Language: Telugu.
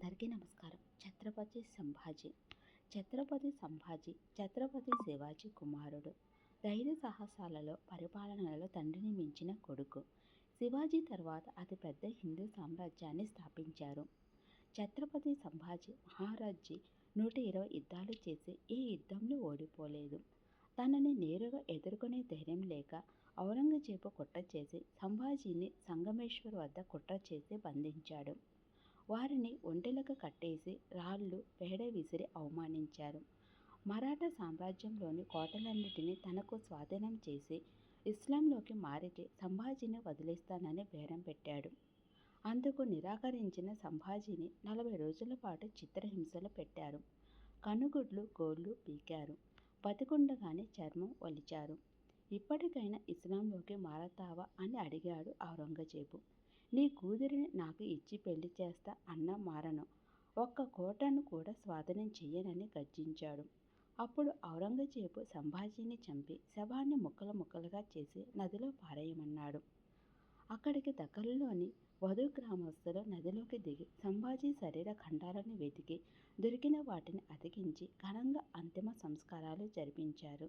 అందరికీ నమస్కారం. ఛత్రపతి శివాజీ కుమారుడు. ధైర్య సాహసాలలో, పరిపాలనలో తండ్రిని మించిన కొడుకు. శివాజీ తర్వాత అతిపెద్ద హిందూ సామ్రాజ్యాన్ని స్థాపించారు. ఛత్రపతి సంభాజీ మహారాజ్జీ 120 యుద్ధాలు చేసి ఏ యుద్ధంలో ఓడిపోలేదు. తనని నేరుగా ఎదుర్కొనే ధైర్యం లేక ఔరంగజేబు కుట్ర చేసి సంభాజీని సంగమేశ్వర్ వద్ద కుట్ర చేసి బంధించాడు. వారిని ఒంటెలకు కట్టేసి రాళ్ళు, పేడ విసిరి అవమానించారు. మరాఠా సామ్రాజ్యంలోని కోటలన్నిటినీ తనకు స్వాధీనం చేసి ఇస్లాంలోకి మారితే సంభాజీని వదిలేస్తానని బేరం పెట్టాడు. అందుకు నిరాకరించిన సంభాజీని 40 రోజుల పాటు చిత్రహింసలు పెట్టారు. కనుగుడ్లు, గోళ్లు పీకారు. బతికుండగానే చర్మం ఒలిచారు. ఇప్పటికైనా ఇస్లాంలోకి మారతావా అని అడిగాడు ఔరంగజేబు. నీ కూతురిని నాకు ఇచ్చి పెళ్లి చేస్తా అన్నా మారను, ఒక్క కోటను కూడా స్వాధీనం చెయ్యనని గర్జించాడు. అప్పుడు ఔరంగజేబు సంభాజీని చంపి శవాన్ని ముక్కలు ముక్కలుగా చేసి నదిలో పారేయమన్నాడు. అక్కడికి దగ్గరలోని వధూ గ్రామస్తులు నదిలోకి దిగి సంభాజీ శరీర ఖండాలను వెతికి దొరికిన వాటిని అతికించి ఘనంగా అంతిమ సంస్కారాలు జరిపించారు.